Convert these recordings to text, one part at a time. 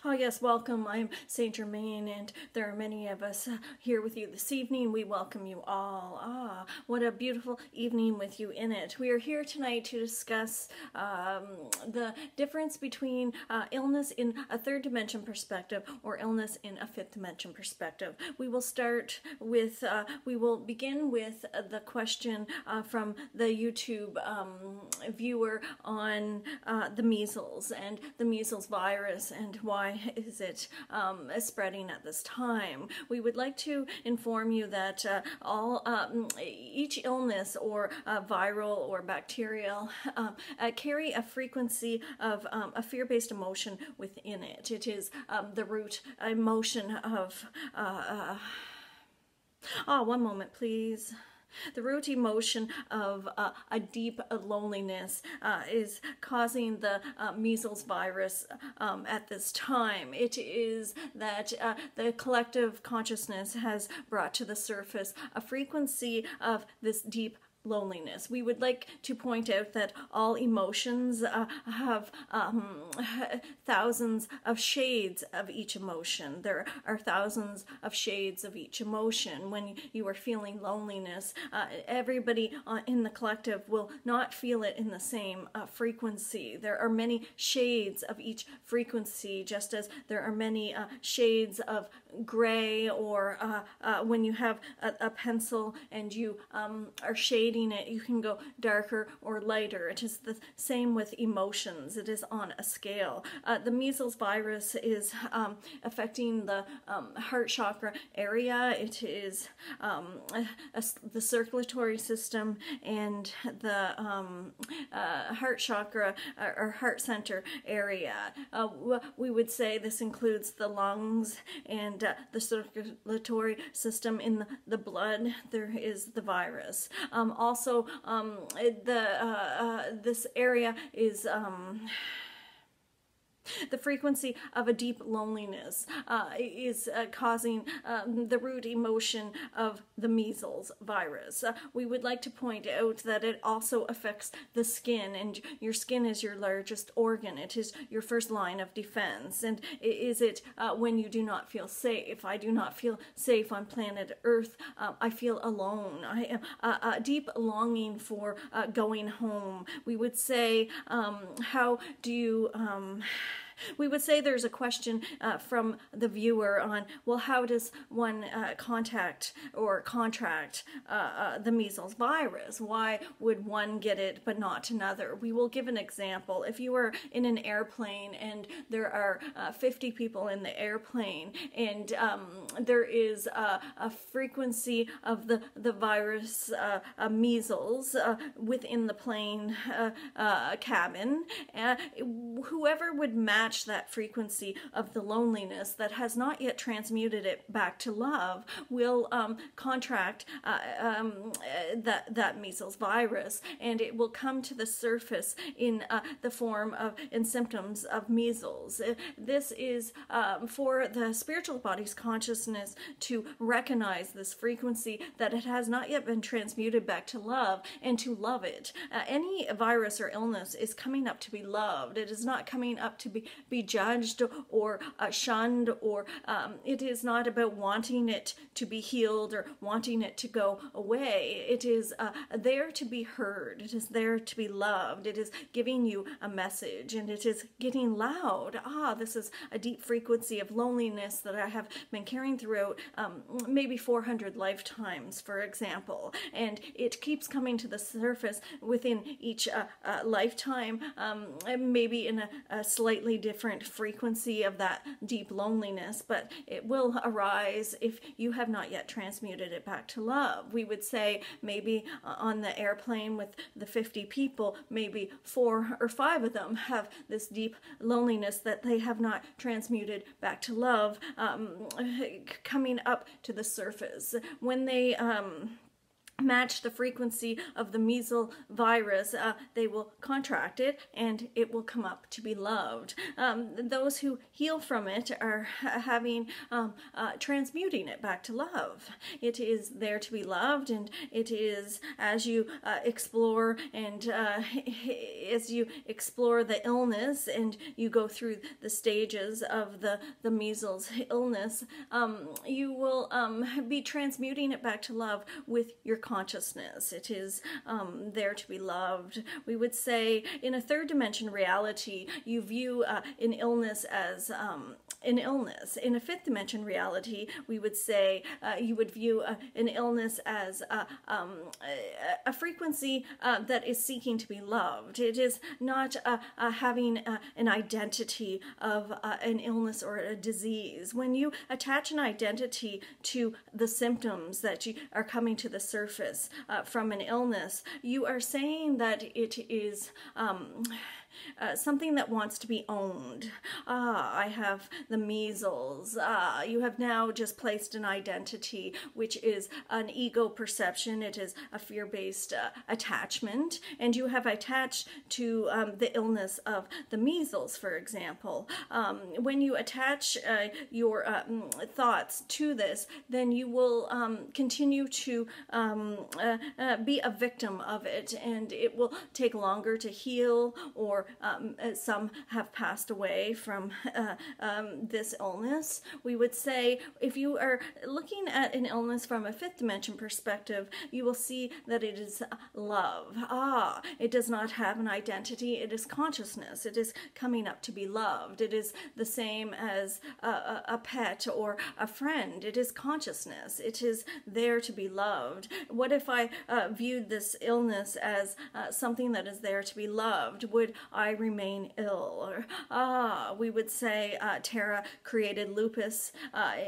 Oh yes, welcome. I'm Saint Germain, and there are many of us here with you this evening. We welcome you all. What a beautiful evening with you in it. We are here tonight to discuss the difference between illness in a third dimension perspective or illness in a fifth dimension perspective. We will begin with the question from the YouTube viewer on the measles and the measles virus and why is it spreading at this time. We would like to inform you that each illness or viral or bacterial carry a frequency of a fear-based emotion within it. It is the root emotion of one moment please. The root emotion of a deep loneliness is causing the measles virus at this time. It is that the collective consciousness has brought to the surface a frequency of this deep loneliness. We would like to point out that all emotions have thousands of shades of each emotion. There are thousands of shades of each emotion. When you are feeling loneliness, everybody in the collective will not feel it in the same frequency. There are many shades of each frequency, just as there are many shades of gray, or when you have a pencil and you are shading it, you can go darker or lighter. It is the same with emotions. It is on a scale. The measles virus is affecting the heart chakra area. It is the circulatory system and the heart chakra or heart center area. We would say this includes the lungs and the circulatory system. In the blood there is the virus. Also, this area is the frequency of a deep loneliness is causing the root emotion of the measles virus. We would like to point out that it also affects the skin, and your skin is your largest organ. It is your first line of defense. And is it when you do not feel safe? I do not feel safe on planet Earth. I feel alone. I am a deep longing for going home. We would say, how do you... We would say there's a question from the viewer on, well, how does one contact or contract the measles virus? Why would one get it but not another? We will give an example. If you are in an airplane and there are 50 people in the airplane, and there is a frequency of the virus measles within the plane cabin, whoever would match that frequency of the loneliness that has not yet transmuted it back to love will contract that measles virus, and it will come to the surface in the form of in symptoms of measles. This is for the spiritual body's consciousness to recognize this frequency, that it has not yet been transmuted back to love, and to love it. Any virus or illness is coming up to be loved. It is not coming up to be judged or shunned, or it is not about wanting it to be healed or wanting it to go away. It is there to be heard. It is there to be loved. It is giving you a message, and it is getting loud. This is a deep frequency of loneliness that I have been carrying throughout maybe 400 lifetimes, for example, and it keeps coming to the surface within each lifetime, maybe in a slightly different frequency of that deep loneliness, but it will arise if you have not yet transmuted it back to love. We would say maybe on the airplane with the 50 people, maybe 4 or 5 of them have this deep loneliness that they have not transmuted back to love, coming up to the surface. When they match the frequency of the measles virus, they will contract it and it will come up to be loved. Those who heal from it are having transmuting it back to love. It is there to be loved, and it is, as you explore and as you explore the illness and you go through the stages of the measles illness, you will be transmuting it back to love with your consciousness. It is there to be loved. We would say in a third dimension reality, you view an illness as an illness. In a fifth dimension reality, we would say you would view an illness as a frequency that is seeking to be loved. It is not having an identity of an illness or a disease. When you attach an identity to the symptoms that are coming to the surface from an illness, you are saying that it is something that wants to be owned. I have the measles. You have now just placed an identity, which is an ego perception. It is a fear-based attachment, and you have attached to the illness of the measles, for example. When you attach your thoughts to this, then you will continue to be a victim of it, and it will take longer to heal, or some have passed away from this illness. We would say if you are looking at an illness from a fifth dimension perspective, you will see that it is love. It does not have an identity. It is consciousness. It is coming up to be loved. It is the same as a pet or a friend. It is consciousness. It is there to be loved. What if I viewed this illness as something that is there to be loved? Would I remain ill? Or, we would say Tara created lupus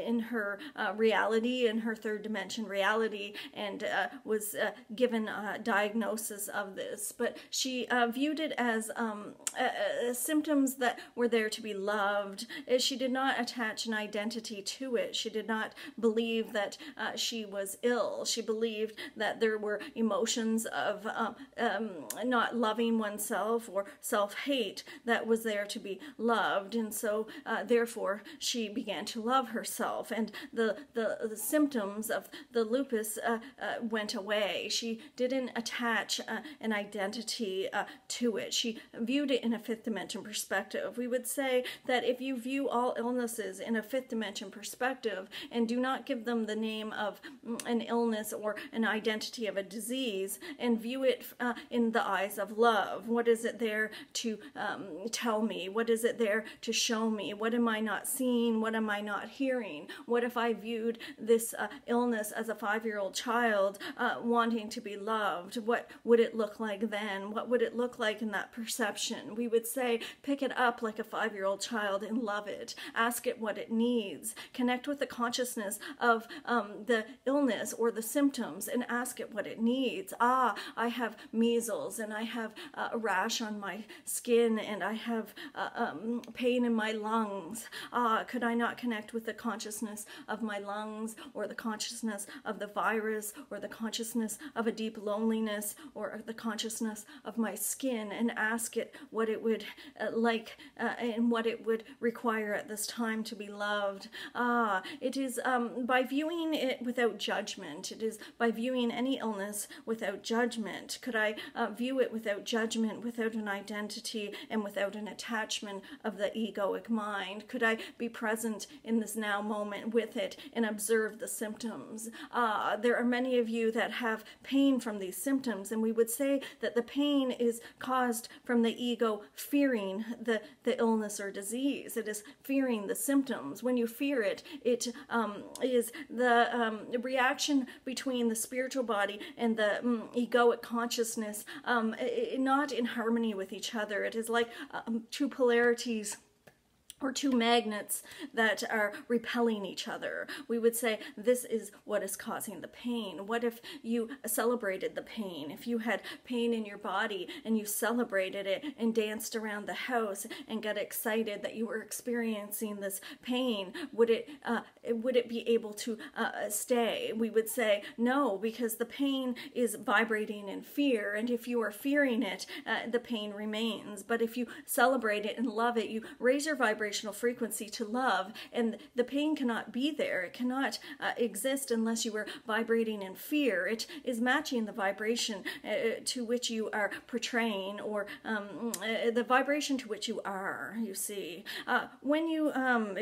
in her reality, in her third dimension reality, and was given a diagnosis of this. But she viewed it as symptoms that were there to be loved. She did not attach an identity to it. She did not believe that she was ill. She believed that there were emotions of not loving oneself or self-hate that was there to be loved, and so therefore she began to love herself, and the symptoms of the lupus went away. She didn't attach an identity to it. She viewed it in a fifth dimension perspective. We would say that if you view all illnesses in a fifth dimension perspective and do not give them the name of an illness or an identity of a disease, and view it in the eyes of love, what is it there to tell me? What is it there to show me? What am I not seeing? What am I not hearing? What if I viewed this illness as a 5-year-old child wanting to be loved? What would it look like then? What would it look like in that perception? We would say, pick it up like a 5-year-old child and love it. Ask it what it needs. Connect with the consciousness of the illness or the symptoms and ask it what it needs. I have measles, and I have a rash on my skin, and I have pain in my lungs. Could I not connect with the consciousness of my lungs, or the consciousness of the virus, or the consciousness of a deep loneliness, or the consciousness of my skin, and ask it what it would like and what it would require at this time to be loved? It is by viewing it without judgment. It is by viewing any illness without judgment. Could I view it without judgment, without an identity, and without an attachment of the egoic mind? Could I be present in this now moment with it and observe the symptoms? There are many of you that have pain from these symptoms, and we would say that the pain is caused from the ego fearing the illness or disease. It is fearing the symptoms. When you fear it, it is the reaction between the spiritual body and the egoic consciousness, not in harmony with each other. It is like two polarities or two magnets that are repelling each other. We would say this is what is causing the pain. What if you celebrated the pain? If you had pain in your body and you celebrated it and danced around the house and got excited that you were experiencing this pain, would it be able to stay? We would say no, because the pain is vibrating in fear, and if you are fearing it, the pain remains. But if you celebrate it and love it, you raise your vibrational frequency to love, and the pain cannot be there. It cannot exist unless you are vibrating in fear. It is matching the vibration to which you are portraying, or the vibration to which you are, you see. When you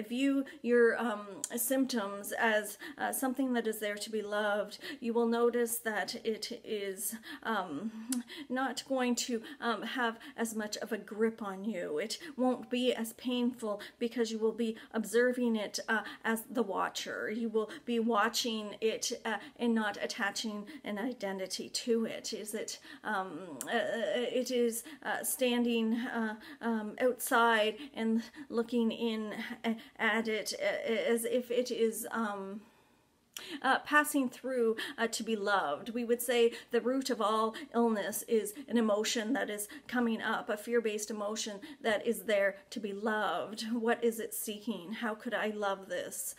view your symptoms as something that is there to be loved, you will notice that it is not going to have as much of a grip on you. It won't be as painful because you will be observing it as the watcher. You will be watching it and not attaching an identity to it. It is standing outside and looking in at it as if it is passing through to be loved. We would say the root of all illness is an emotion that is coming up, a fear-based emotion that is there to be loved. What is it seeking? How could I love this?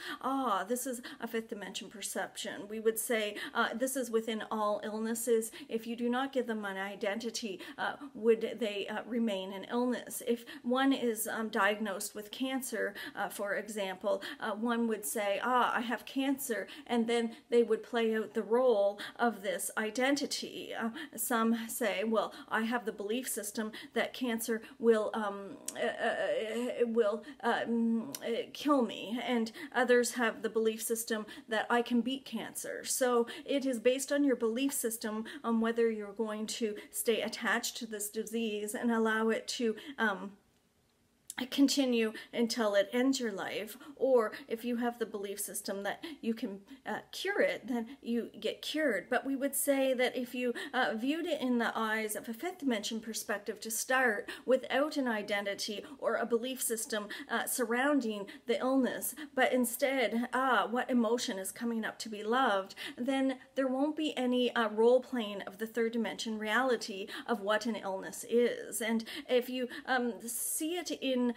This is a fifth dimension perception. We would say this is within all illnesses. If you do not give them an identity, would they remain an illness? If one is diagnosed with cancer, for example, one would say, I have cancer, and then they would play out the role of this identity. Some say, well, I have the belief system that cancer will kill me, and others have the belief system that I can beat cancer. So it is based on your belief system on whether you're going to stay attached to this disease and allow it to continue until it ends your life, or if you have the belief system that you can cure it, then you get cured. But we would say that if you viewed it in the eyes of a fifth dimension perspective to start, without an identity or a belief system surrounding the illness, but instead what emotion is coming up to be loved, then there won't be any role playing of the third dimension reality of what an illness is. And if you see it in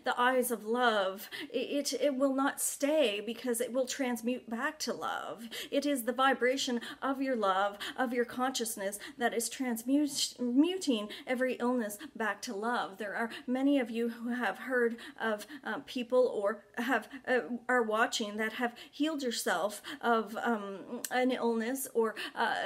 the eyes of love, it will not stay, because it will transmute back to love. It is the vibration of your love, of your consciousness, that is transmuting every illness back to love. There are many of you who have heard of people, or are watching, that have healed yourself of an illness, or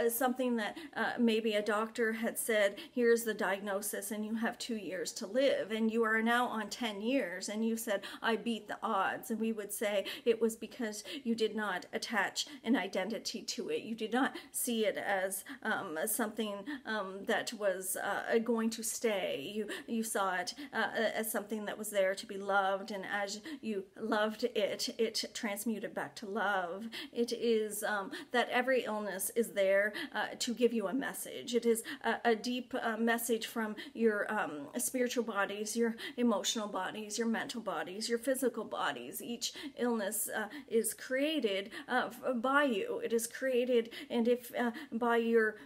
something that maybe a doctor had said, here's the diagnosis and you have 2 years to live, and you are now on 10 years, and you said, I beat the odds. And we would say it was because you did not attach an identity to it. You did not see it as something that was going to stay. You saw it as something that was there to be loved, and as you loved it, it transmuted back to love. It is that every illness is there to give you a message. It is a deep message from your spiritual bodies, your emotional bodies, your mental bodies, your physical bodies. Each illness is created by you. It is created, and if by your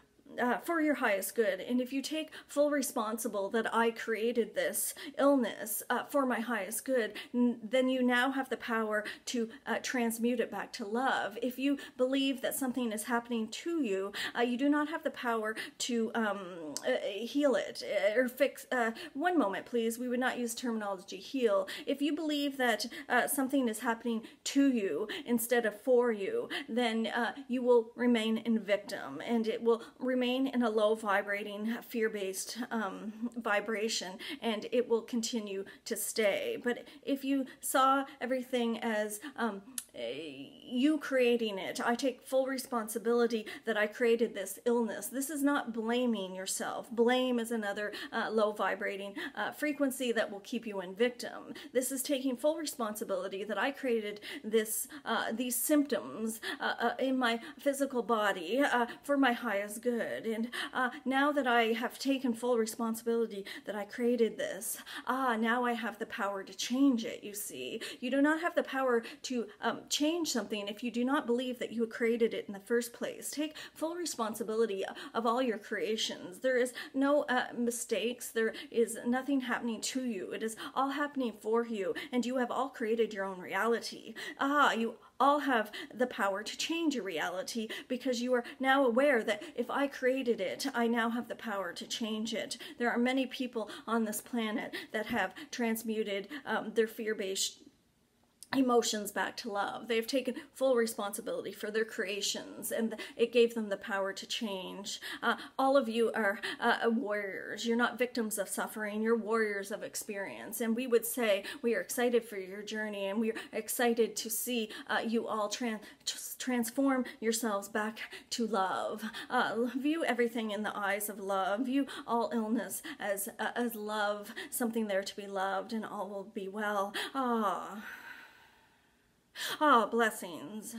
for your highest good. And if you take full responsible that I created this illness for my highest good, then you now have the power to transmute it back to love. If you believe that something is happening to you, you do not have the power to heal it or fix. One moment, please. We would not use terminology heal. If you believe that something is happening to you instead of for you, then you will remain in victim, and it will remain in a low vibrating, fear-based vibration, and it will continue to stay. But if you saw everything as you creating it. I take full responsibility that I created this illness. This is not blaming yourself. Blame is another low vibrating frequency that will keep you in victim. This is taking full responsibility that I created these symptoms in my physical body for my highest good. And now that I have taken full responsibility that I created this, now I have the power to change it, you see. You do not have the power to change something if you do not believe that you created it in the first place. Take full responsibility of all your creations. There is no mistakes. There is nothing happening to you. It is all happening for you, and you have all created your own reality. You all have the power to change your reality because you are now aware that if I created it, I now have the power to change it. There are many people on this planet that have transmuted their fear-based emotions back to love. They've taken full responsibility for their creations, and it gave them the power to change. All of you are warriors. You're not victims of suffering. You're warriors of experience. And we would say we are excited for your journey, and we are excited to see you all transform yourselves back to love. View everything in the eyes of love. View all illness as love, something there to be loved, and all will be well. Blessings.